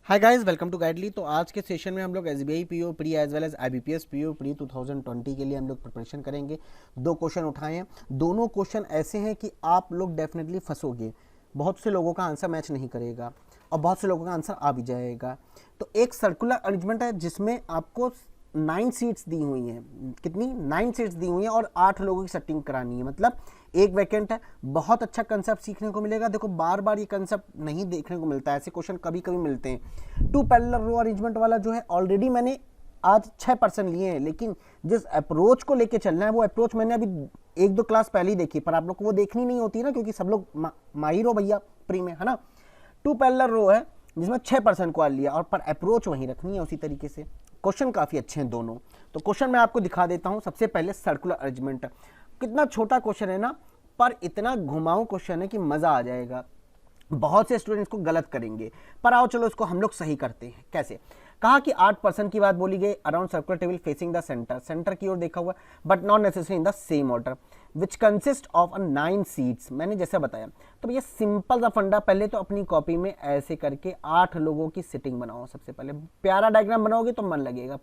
Hi guys, welcome to Guidely. तो आज के सेशन में हम लोग SBI PO pre as well as IBPS PO pre 2020 के लिए हम लोग प्रिपरेशन करेंगे। दो क्वेश्चन उठाए हैं। दोनों क्वेश्चन ऐसे हैं कि आप लोग डेफिनेटली फंसोगे। बहुत से लोगों का आंसर मैच नहीं करेगा और बहुत से लोगों का आंसर आ भी जाएगा। तो एक सर्कुलर अरेंजमेंट है जिसमें आपको 9 सीट्स दी हुई हैं। कितनी? 9 सीट्स दी हुई हैं और 8 लोगों की सेटिंग करानी है, मतलब एक वैकेंट है। बहुत अच्छा कंसेप्ट सीखने को मिलेगा। देखो, बार बार ये कंसेप्ट नहीं देखने को मिलता है, ऐसे क्वेश्चन कभी कभी मिलते हैं। 2 पैरेलल रो अरेंजमेंट वाला जो है ऑलरेडी मैंने आज 6% लिए हैं, लेकिन जिस अप्रोच को लेके चलना है वो अप्रोच मैंने अभी 1-2 क्लास पहले ही देखी, पर आप लोग को वो देखनी नहीं होती ना, क्योंकि सब लोग माहिर हो भैया प्री में, है ना। 2 पैरेलल रो है जिसमें 6% को लिया और पर अप्रोच वहीं रखनी है उसी तरीके से। क्वेश्चन काफ़ी अच्छे हैं दोनों। तो क्वेश्चन मैं आपको दिखा देता हूं। सबसे पहले सर्कुलर अरेंजमेंट। कितना छोटा क्वेश्चन है ना, पर इतना घुमाऊ क्वेश्चन है कि मज़ा आ जाएगा। बहुत से स्टूडेंट्स को गलत करेंगे, पर आओ चलो इसको हम लोग सही करते हैं। कैसे? कहा कि 8% की बात बोली गई around circular table facing the centre, centre की ओर देखा हुआ, but not necessary in the same order, which consist of 9 seats. मैंने जैसे बताया, तो ये सिंपल सा फंडा। पहले तो अपनी कॉपी में ऐसे करके 8 लोगों की सिटिंग बनाओ। सबसे पहले प्यारा डायग्राम बनाओगे तो मन लगेगा,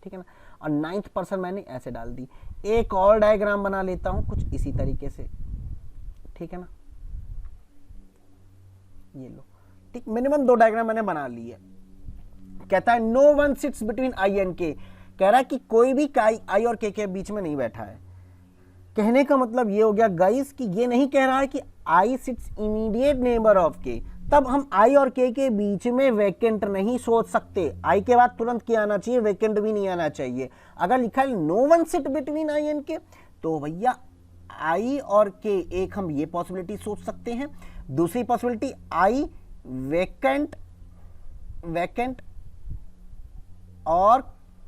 ठीक है ना। और 9% मैंने ऐसे डाल दी। एक और डायग्राम बना लेता हूं कुछ इसी तरीके से, ठीक है ना। ये लो, ठीक, मिनिमम 2 डायग्राम मैंने बना ली है। कहता है no one sits between I and K. कह रहा है कि कोई भी आई और के बीच में नहीं बैठा है। कहने का मतलब ये हो गया गाइस कि ये नहीं कह रहा है कि आई सिट्स इमीडिएट नेबर ऑफ के। तब हम आई और के बीच में वैकेंट नहीं सोच सकते। आई के बाद तुरंत क्या आना चाहिए? वैकेंट भी नहीं आना चाहिए। अगर लिखा है no one sit between I and K, तो भैया आई और के एक हम ये पॉसिबिलिटी सोच सकते हैं। दूसरी पॉसिबिलिटी आई वैकेंट और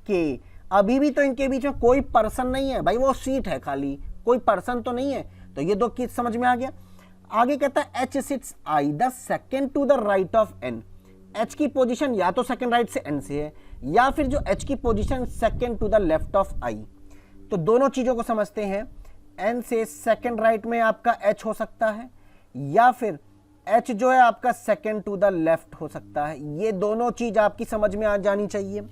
के। अभी भी तो इनके बीच में कोई पर्सन नहीं है भाई, वो सीट है खाली, कोई पर्सन तो नहीं है। तो ये दो चीज समझ में आ गया। आगे कहता है H sits I the second to the right of N. H की पोजीशन या तो सेकेंड राइट से एन से है, या फिर जो एच की position second to the left of I. तो दोनों चीजों को समझते हैं। एन से सेकेंड राइट में आपका एच हो सकता है, या फिर एच जो है आपका सेकेंड टू द लेफ्ट हो सकता है। ये दोनों चीज आपकी समझ में आ जानी चाहिए।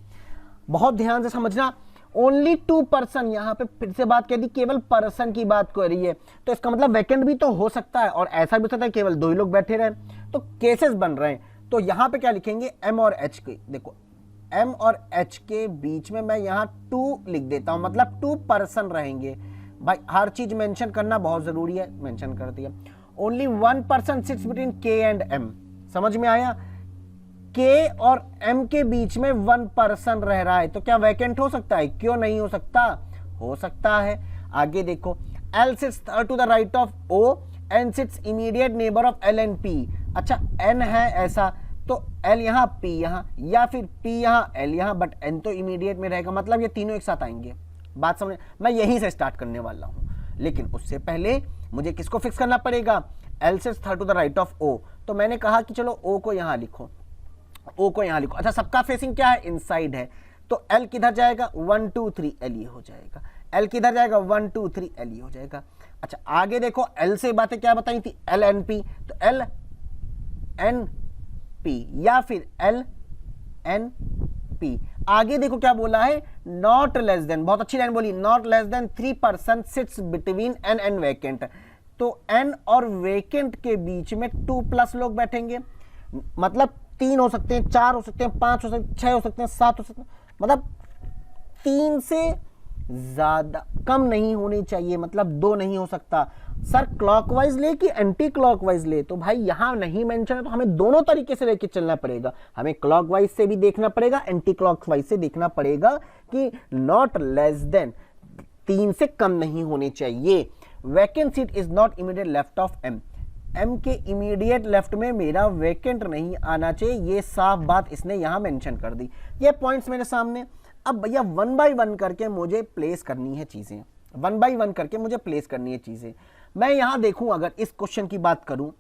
बहुत ध्यान से समझना। ओनली 2 पर्सन, यहां पे फिर से बात कह दी, केवल पर्सन की बात कर रही है। तो इसका मतलब वैकेंट भी तो हो सकता है, और ऐसा भी हो सकता है केवल 2 ही लोग बैठे रहे। तो केसेस बन रहे हैं। तो यहां पे क्या लिखेंगे? एम और एच के। देखो, एम और एच के बीच में मैं यहां 2 लिख देता हूं, मतलब 2 पर्सन रहेंगे। भाई हर चीज मेंशन करना बहुत जरूरी है, मेंशन कर दिया। ओनली 1 पर्सन सिट्स बिटवीन के एंड एम। समझ में आया? के और एम के बीच में 1 पर्सन रह रहा है, तो क्या वैकेंट हो सकता है? क्यों नहीं हो सकता? हो सकता है। आगे देखो, L sits third to the right of O, N sits immediate neighbour of L and P. अच्छा, एन है ऐसा, तो एल यहां पी यहां, या फिर पी यहां एल यहां, बट एन तो इमीडिएट में रहेगा, मतलब ये तीनों एक साथ आएंगे। बात समझ? मैं यहीं से स्टार्ट करने वाला हूं, लेकिन उससे पहले मुझे किसको फिक्स करना पड़ेगा? L sits third to the right of O. तो मैंने कहा कि चलो ओ को यहां लिखो, ओ को यहां लिखो। अच्छा, सबका फेसिंग क्या है? इनसाइड है। तो एल किधर जाएगा? 1 2 3 एल ये हो जाएगा। एल किधर जाएगा? 1 2 3 एल ये हो जाएगा। अच्छा, आगे देखो, एल से बातें क्या बताई थी? L N P. तो एल एन पी या फिर एल एन पी। आगे देखो क्या बोला है? नॉट लेस देन, बहुत अच्छी लाइन बोली, not less than 3 person sits between N and vacant. तो एन और वैकेंट के बीच में 2+ लोग बैठेंगे, मतलब 3 हो सकते हैं, 4 हो सकते हैं, 5 हो सकते हैं, 6 हो सकते हैं, 7 हो सकते हैं, मतलब 3 से ज्यादा कम नहीं होनी चाहिए, मतलब 2 नहीं हो सकता। सर क्लॉकवाइज ले कि एंटी क्लॉकवाइज ले? तो भाई यहां नहीं मेंशन है, तो हमें दोनों तरीके से लेके चलना पड़ेगा। हमें क्लॉकवाइज से भी देखना पड़ेगा, एंटी क्लॉकवाइज से देखना पड़ेगा कि नॉट लेस देन 3 से कम नहीं होने चाहिए। Vacant seat is not immediate left of M. M के इमीडिएट लेफ्ट में मेरा वैकेंट नहीं आना चाहिए, ये साफ बात इसने यहां मेंशन कर दी। ये पॉइंट्स मेरे सामने। अब भैया 1 बाय 1 करके मुझे प्लेस करनी है चीजें, 1 बाय 1 करके मुझे प्लेस करनी है चीजें। मैं यहां देखूं, अगर इस क्वेश्चन की बात करूं,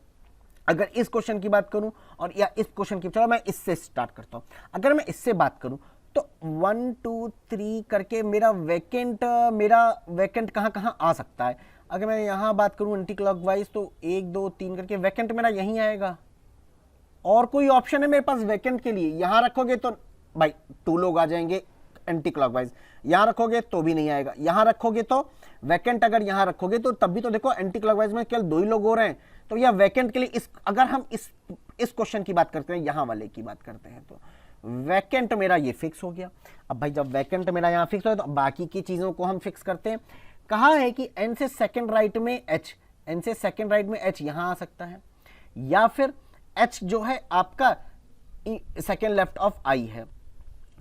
अगर इस क्वेश्चन की बात करूं, और या इस क्वेश्चन की, चलो मैं इससे स्टार्ट करता हूं। अगर मैं इससे बात करूं तो 1 2 3 करके मेरा वैकेंट कहां कहां आ सकता है? अगर मैं यहां बात करूं एंटी क्लॉकवाइज, तो 1 2 3 करके वैकेंट मेरा यहीं आएगा। और कोई ऑप्शन है मेरे पास वैकेंट के लिए? यहां रखोगे तो भाई 2 लोग आ जाएंगे एंटी क्लॉकवाइज, यहां रखोगे तो भी नहीं आएगा, यहां रखोगे तो वैकेंट अगर यहां रखोगे तो तब भी तो देखो एंटी क्लॉकवाइज में केवल 2 ही लोग हो रहे हैं। तो यह वैकेंट के लिए अगर हम इस क्वेश्चन की बात करते हैं, यहां वाले की बात करते हैं, तो वैकेंट मेरा ये फिक्स हो गया। अब भाई जब वैकेंट मेरा यहां फिक्स हो तो बाकी की चीजों को हम फिक्स करते हैं। कहा है कि एन से सेकंड राइट में एच, एन से सेकंड राइट में एच यहां आ सकता है, या फिर एच जो है आपका सेकंड लेफ्ट ऑफ आई है।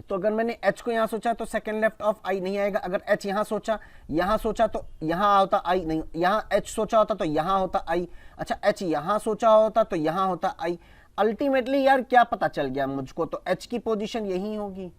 तो अगर मैंने एच को यहां सोचा तो सेकंड लेफ्ट ऑफ आई नहीं आएगा, अगर एच यहां सोचा तो यहां होता आई नहीं, यहां एच सोचा होता तो यहां होता आई, अच्छा एच यहां सोचा होता तो यहां होता आई। अल्टीमेटली यार क्या पता चल गया मुझको, तो एच की पोजीशन यही होगी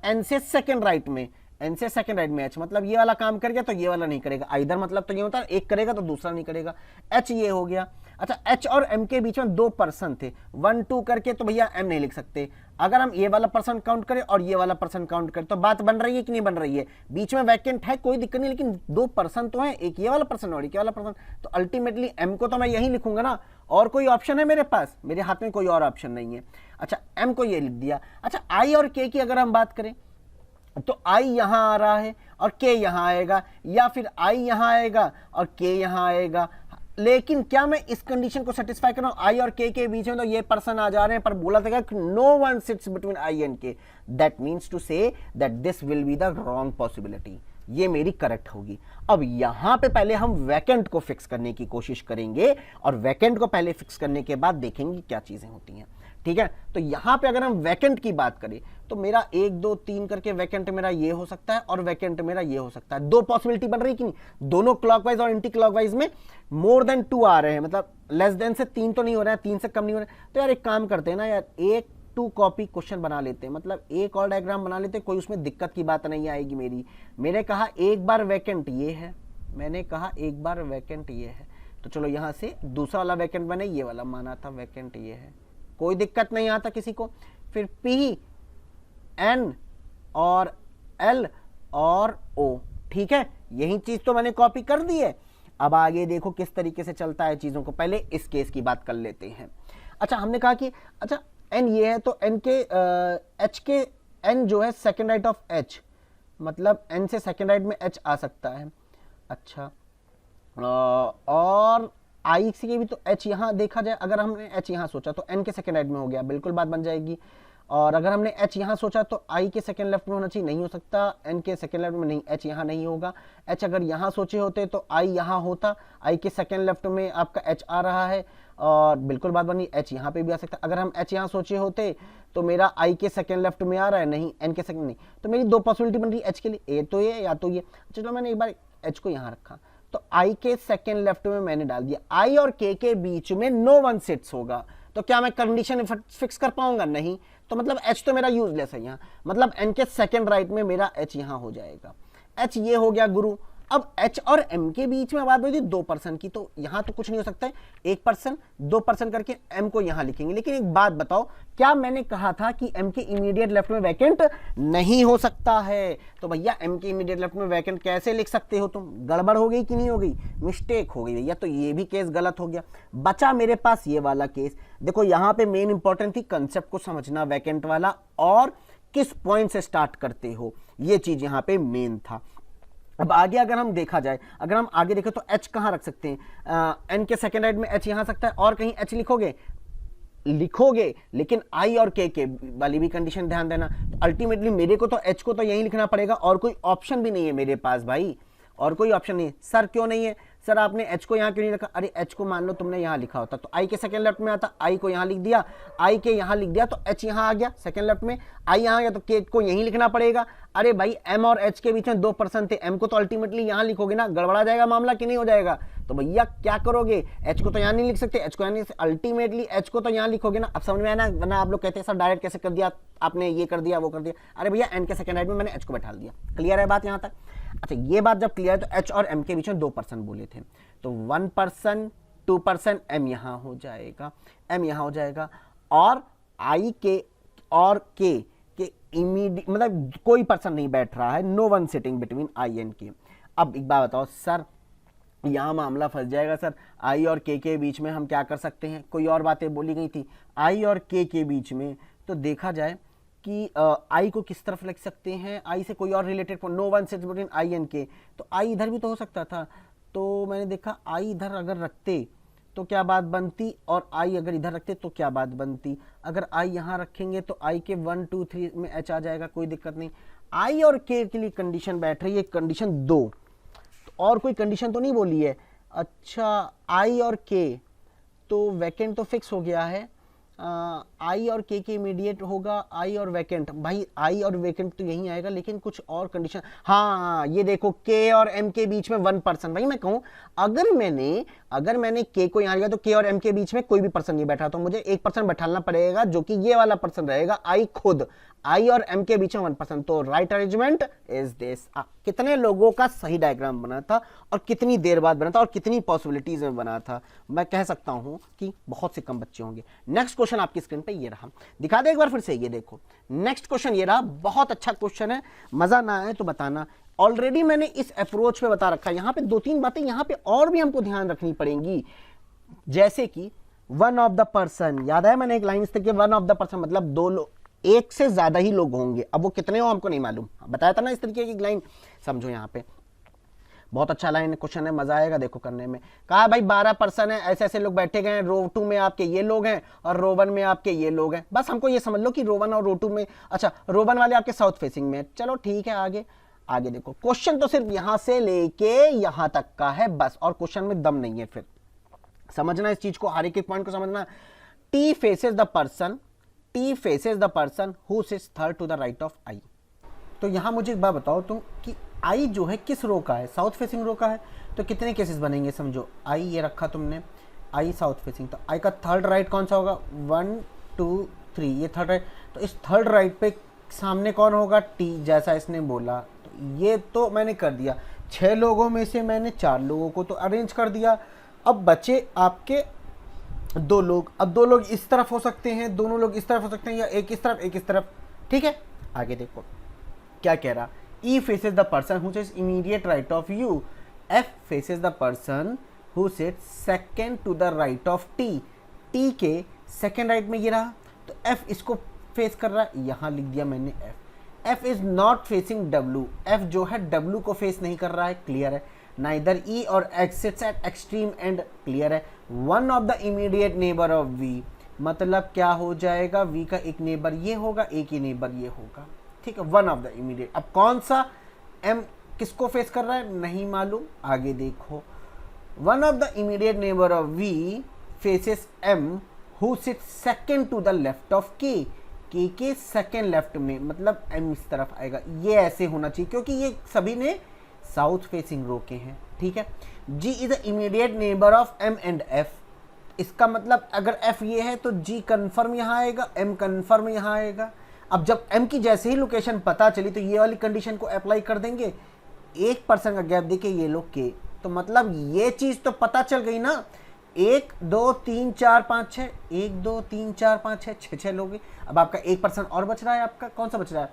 एन से सेकंड राइट में, एन से सेकंड राइट में एच, मतलब ये वाला काम कर गया तो ये वाला नहीं करेगा, इधर मतलब तो ये होता है एक करेगा तो दूसरा नहीं करेगा, एच ये हो गया। अच्छा एच और एम के बीच में 2 पर्सन थे, 1 2 करके तो भैया एम नहीं लिख सकते, अगर हम ये वाला पर्सन काउंट करें और ये वाला पर्सन काउंट करें तो बात बन रही है कि नहीं बन रही है? बीच में वैकेंट है कोई दिक्कत नहीं, लेकिन 2 पर्सन तो है, एक ये वाला पर्सन और एक ये वाला पर्सन, तो अल्टीमेटली एम को तो मैं यही लिखूंगा ना, और कोई ऑप्शन है मेरे पास? मेरे हाथ में कोई और ऑप्शन नहीं है। अच्छा एम को ये लिख दिया। अच्छा आई और के की अगर हम बात करें तो आई यहां आ रहा है और के यहां आएगा, या फिर आई यहां आएगा और के यहां आएगा, लेकिन क्या मैं इस कंडीशन को सेटिस्फाई कर रहा हूं? आई और के बीच में तो ये पर्सन आ जा रहे हैं, पर बोला था कि no one sits between I and K, that means to say that this will be the wrong possibility, ये मेरी करेक्ट होगी। अब यहां पे पहले हम वैकेंट को फिक्स करने की कोशिश करेंगे, और वैकेंट को पहले फिक्स करने के बाद देखेंगे क्या चीजें होती हैं, ठीक है। तो यहां पे अगर हम वैकेंट की बात करें तो मेरा 1 2 3 करके वैकेंट मेरा ये हो सकता है और वैकेंट मेरा ये हो सकता है। 2 पॉसिबिलिटी बन रही कि नहीं? दोनों क्लॉकवाइज और एंटी क्लॉकवाइज में मोर देन 2 आ रहे हैं, मतलब लेस देन से 3 तो नहीं हो रहा है, 3 से कम नहीं हो रहा है। तो यार एक काम करते हैं ना यार, 1 2 कॉपी क्वेश्चन बना लेते हैं, मतलब एक और डायग्राम बना लेते हैं, कोई उसमें दिक्कत की बात नहीं आएगी मेरी। मैंने कहा एक बार वैकेंट ये है, मैंने कहा एक बार वैकेंट ये है, तो चलो यहां से दूसरा वाला वैकेंट मैंने ये वाला माना था, वैकेंट ये है, कोई दिक्कत नहीं आता किसी को। फिर पी एन और एल और ओ, ठीक है, यही चीज तो मैंने कॉपी कर दी है। अब आगे देखो किस तरीके से चलता है चीजों को, पहले इस केस की बात कर लेते हैं। अच्छा हमने कहा कि अच्छा एन ये है तो एन के एच के एन जो है सेकेंड राइट ऑफ एच, मतलब एन से सेकेंड राइट में एच आ सकता है। अच्छा और आई से भी तो एच यहां देखा जाए, अगर हमने एच यहां सोचा तो एन के सेकेंड राइट में हो गया, बिल्कुल बात बन जाएगी। और अगर हमने एच यहां सोचा तो आई के सेकेंड लेफ्ट में होना चाहिए, नहीं हो सकता, एन के सेकेंड लेफ्ट में नहीं, एच यहां नहीं होगा। एच अगर यहां सोचे होते तो आई यहां होता, आई के सेकेंड लेफ्ट में आपका एच आ रहा है और बिल्कुल बात बनी, एच यहां पे भी आ सकता। अगर हम एच यहां सोचे होते तो मेरा आई के सेकेंड लेफ्ट में आ रहा है, नहीं एन के सेकेंड नहीं, तो मेरी 2 पॉसिबिलिटी बन रही है एच के लिए, ए तो ये या तो ये। चलो मैंने एक बार एच को यहां रखा तो आई के सेकेंड लेफ्ट में मैंने डाल दिया, आई और के बीच में नो वन सिट्स होगा, तो क्या मैं कंडीशन फिक्स कर पाऊंगा? नहीं, तो मतलब एच तो मेरा यूजलेस है यहाँ, मतलब एन के सेकेंड राइट में मेरा एच यहां हो जाएगा। एच ये हो गया गुरु। अब एच और एम के बीच में बात हुई थी 2 पर्सन की, तो यहां तो कुछ नहीं हो सकता है, 1 पर्सन 2 पर्सन करके एम को यहां लिखेंगे। लेकिन एक बात बताओ, क्या मैंने कहा था कि एम के इमीडिएट लेफ्ट में वैकेंट नहीं हो सकता है? तो भैया एम के इमीडिएट लेफ्ट में वैकेंट कैसे लिख सकते हो तुम? गड़बड़ हो गई कि नहीं हो गई? मिस्टेक हो गई भैया, तो ये भी केस गलत हो गया। बचा मेरे पास ये वाला केस। देखो यहां पे मेन इंपॉर्टेंट थी कंसेप्ट को समझना वैकेंट वाला, और किस पॉइंट से स्टार्ट करते हो, ये चीज यहां पे मेन था। अब आगे अगर हम देखा जाए, अगर हम आगे देखें तो एच कहां रख सकते हैं? एन के सेकेंड राइट में एच यहां सकता है, और कहीं एच लिखोगे, लेकिन आई और के वाली भी कंडीशन ध्यान देना। तो अल्टीमेटली मेरे को तो एच को तो यही लिखना पड़ेगा, और कोई ऑप्शन भी नहीं है मेरे पास भाई, और कोई ऑप्शन नहीं है। सर क्यों नहीं है? सर आपने एच को यहां क्यों नहीं रखा? अरे एच को मान लो तुमने यहां लिखा होता तो आई के सेकंड लेफ्ट में आता, आई को यहां लिख दिया, आई के यहां लिख दिया तो एच यहां आ गया सेकंड लेफ्ट में, आई यहां आ गया तो के को यहीं लिखना पड़ेगा। अरे भाई एम और एच के बीच में 2 पर्सन थे, एम को तो अल्टीमेटली यहां लिखोगे ना, गड़बड़ा जाएगा मामला कि नहीं हो जाएगा? तो भैया क्या करोगे, एच को तो यहां नहीं लिख सकते, एच को यहां नहीं, अल्टीमेटली एच को तो यहां लिखोगे ना। अब समझ में आया ना? वरना आप लोग कहते हैं सर डायरेक्ट कैसे कर दिया आपने, ये कर दिया वो कर दिया। अरे भैया एन के सेकंड राइट में मैंने एच को बैठा दिया। क्लियर है बात यहां तक? अच्छा ये बात जब क्लियर है तो एच और एम के बीच में 2 पर्सन बोले थे, तो 1 पर्सन 2 पर्सन एम यहां हो जाएगा, एम यहां हो जाएगा, और आई के और के इमीडिएट मतलब कोई पर्सन नहीं बैठ रहा है, no one sitting between I and K. अब एक बात बताओ सर, यहाँ मामला फंस जाएगा सर। आई और के बीच में हम क्या कर सकते हैं, कोई और बातें बोली गई थी आई और के बीच में, तो देखा जाए कि आई को किस तरफ लिख सकते हैं, आई से कोई और related no one sits between I and K, तो आई इधर भी तो हो सकता था। तो मैंने देखा आई इधर अगर रखते तो क्या बात बनती, और आई अगर इधर रखते तो क्या बात बनती। अगर आई यहाँ रखेंगे तो आई के 1 2 3 में एच आ जाएगा, कोई दिक्कत नहीं। आई और के लिए कंडीशन बैठ रही है, कंडीशन 2, और कोई कंडीशन तो नहीं बोली है। अच्छा, आई और के तो वैकेंट तो फिक्स हो गया है, आई और के इमीडिएट होगा, आई और वैकेंट, भाई आई और वैकेंट तो यही आएगा, लेकिन कुछ और कंडीशन। हाँ ये देखो के और एम के बीच में 1%, भाई मैं कहूं अगर मैंने के को यहाँ लिया तो के और एम के बीच में कोई भी पर्सन नहीं बैठा, तो मुझे 1% बैठाना पड़ेगा, जो कि ये वाला पर्सन रहेगा आई खुद। आई और एम के बीच में 1%, तो राइट अरेंजमेंट इज दिस। कितने लोगों का सही डायग्राम बना था और कितनी देर बाद बना था और कितनी पॉसिबिलिटीज में बना था, मैं कह सकता हूं कि बहुत से कम बच्चे होंगे। नेक्स्ट क्वेश्चन आपकी स्क्रीन पे ये रहा, दिखा दे एक बार फिर से, ये देखो नेक्स्ट क्वेश्चन ये रहा, बहुत अच्छा क्वेश्चन है, मजा ना आए तो बताना। ऑलरेडी मैंने इस अप्रोच पे बता रखा है, यहां पे 2-3 बातें यहां पे और भी हमको ध्यान रखनी पड़ेंगी, जैसे कि वन ऑफ द पर्सन, याद है मैंने एक लाइन इस तरीके, वन ऑफ द पर्सन मतलब 2 लोग, एक से ज्यादा ही लोग होंगे, अब वो कितने हो हमको नहीं मालूम, बताया था ना इस तरीके की लाइन, समझो यहाँ पे बहुत अच्छा लाइन क्वेश्चन है, मजा आएगा देखो करने में। कहा भाई 12 पर्सन है, ऐसे ऐसे लोग बैठे गए हैं, रो 2 में आपके ये लोग हैं और रो 1 में आपके ये लोग हैं, बस हमको ये समझ लो कि रो 1 और रो 2 में, अच्छा रो 1 वाले आपके साउथ फेसिंग में, चलो ठीक है। आगे आगे देखो, क्वेश्चन तो सिर्फ यहां से लेके यहां तक का है बस, और क्वेश्चन में दम नहीं है, फिर समझना इस चीज को, हर एक पॉइंट को समझना। T faces the person who sits third to the right of I. तो यहां मुझे एक बात बताओ तुम कि आई जो है किस रो का है, साउथ फेसिंग रो का है, तो कितने केसेस बनेंगे, समझो आई ये रखा तुमने, आई साउथ फेसिंग, तो आई का थर्ड राइट कौन सा होगा, 1 2 3, ये थर्ड राइट, तो इस थर्ड राइट पे सामने कौन होगा, टी, जैसा इसने बोला, तो ये तो मैंने कर दिया। 6 लोगों में से मैंने 4 लोगों को तो अरेंज कर दिया, अब बचे आपके 2 लोग, अब 2 लोग इस तरफ हो सकते हैं, दोनों लोग इस तरफ हो सकते हैं, या एक इस तरफ एक इस तरफ, ठीक है। आगे देखो क्या कह रहा, E faces the person who sits immediate right of you, F faces the person who sits second to the right of T, T के second right में ये रहा, तो F इसको फेस कर रहा है, यहाँ लिख दिया मैंने F is not facing W, F जो है W को फेस नहीं कर रहा है, क्लियर है। Neither E और X sits at extreme end, clear है। One of the immediate neighbor of V, मतलब क्या हो जाएगा, V का एक नेबर ये होगा, एक ही नेबर ये होगा, ठीक है, वन ऑफ द इमीडिएट। अब कौन सा एम किसको फेस कर रहा है नहीं मालूम, आगे देखो, one of the immediate neighbour of V faces M who sit second to the left of K second left में, मतलब एम इस तरफ आएगा, ये ऐसे होना चाहिए क्योंकि ये सभी ने साउथ फेसिंग रो के हैं, ठीक है। G is the immediate neighbour of M and F, इसका मतलब अगर एफ ये है तो जी कन्फर्म यहाँ आएगा, एम कन्फर्म यहाँ आएगा। अब जब m की जैसे ही लोकेशन पता चली तो ये वाली कंडीशन को अप्लाई कर देंगे, 1% का गैप देके ये लोग के, तो मतलब ये चीज तो पता चल गई ना, 1 2 3 4 5 6, 1 2 3 4 5 6 6 लोग। अब आपका 1% और बच रहा है, आपका कौन सा बच रहा है,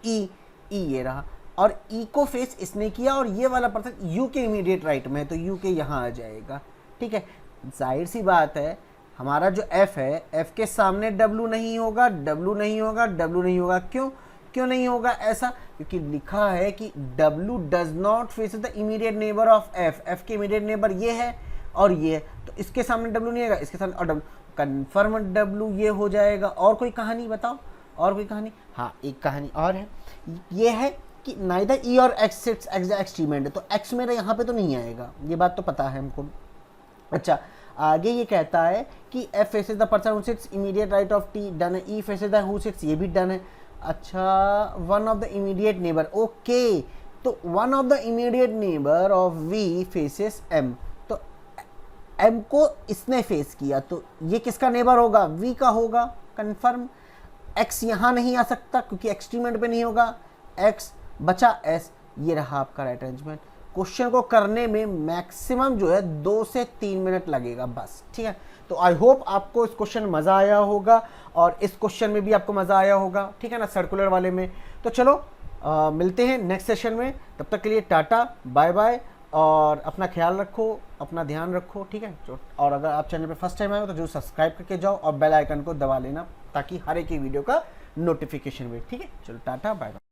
ई ये रहा, और ई को फेस इसने किया, और ये वाला पर्सन यू के इमीडिएट राइट में है, तो यू के यहाँ आ जाएगा, ठीक है। जाहिर सी बात है हमारा जो F है, F के सामने W नहीं होगा, W नहीं होगा, W नहीं होगा, क्यों नहीं होगा ऐसा, क्योंकि लिखा है कि W does not face the immediate neighbour of F, F के इमीडिएट नेबर ये है और ये है, तो इसके सामने W नहीं आएगा, इसके सामने और W, कन्फर्म W ये हो जाएगा। और कोई कहानी बताओ, और कोई कहानी, हाँ एक कहानी और है, ये है कि नाइदर E और X seats at the extreme and, तो X मेरा यहाँ पे तो नहीं आएगा, ये बात तो पता है हमको। अच्छा आगे ये कहता है कि F faces the person who sits immediate right of T, done है। E faces the who sits, ये भी डन है। अच्छा one of the immediate neighbour, okay, तो one of the immediate neighbour of V faces M, तो M को इसने face किया, तो ये किसका नेबर होगा, V का होगा, कंफर्म। X यहाँ नहीं आ सकता क्योंकि एक्सट्रीम एंड पे नहीं होगा, X बचा S, ये रहा आपका राइट अरेंजमेंट। क्वेश्चन को करने में मैक्सिमम जो है 2 से 3 मिनट लगेगा बस, ठीक है। तो आई होप आपको इस क्वेश्चन में मज़ा आया होगा और इस क्वेश्चन में भी आपको मज़ा आया होगा, ठीक है ना, सर्कुलर वाले में। तो चलो मिलते हैं नेक्स्ट सेशन में, तब तक के लिए टाटा बाय बाय, और अपना ख्याल रखो, अपना ध्यान रखो, ठीक है। और अगर आप चैनल पे फर्स्ट टाइम आए हो तो जरूर सब्सक्राइब करके जाओ और बेल आइकन को दबा लेना ताकि हर एक वीडियो का नोटिफिकेशन मिले, ठीक है। चलो टाटा बाय बाय।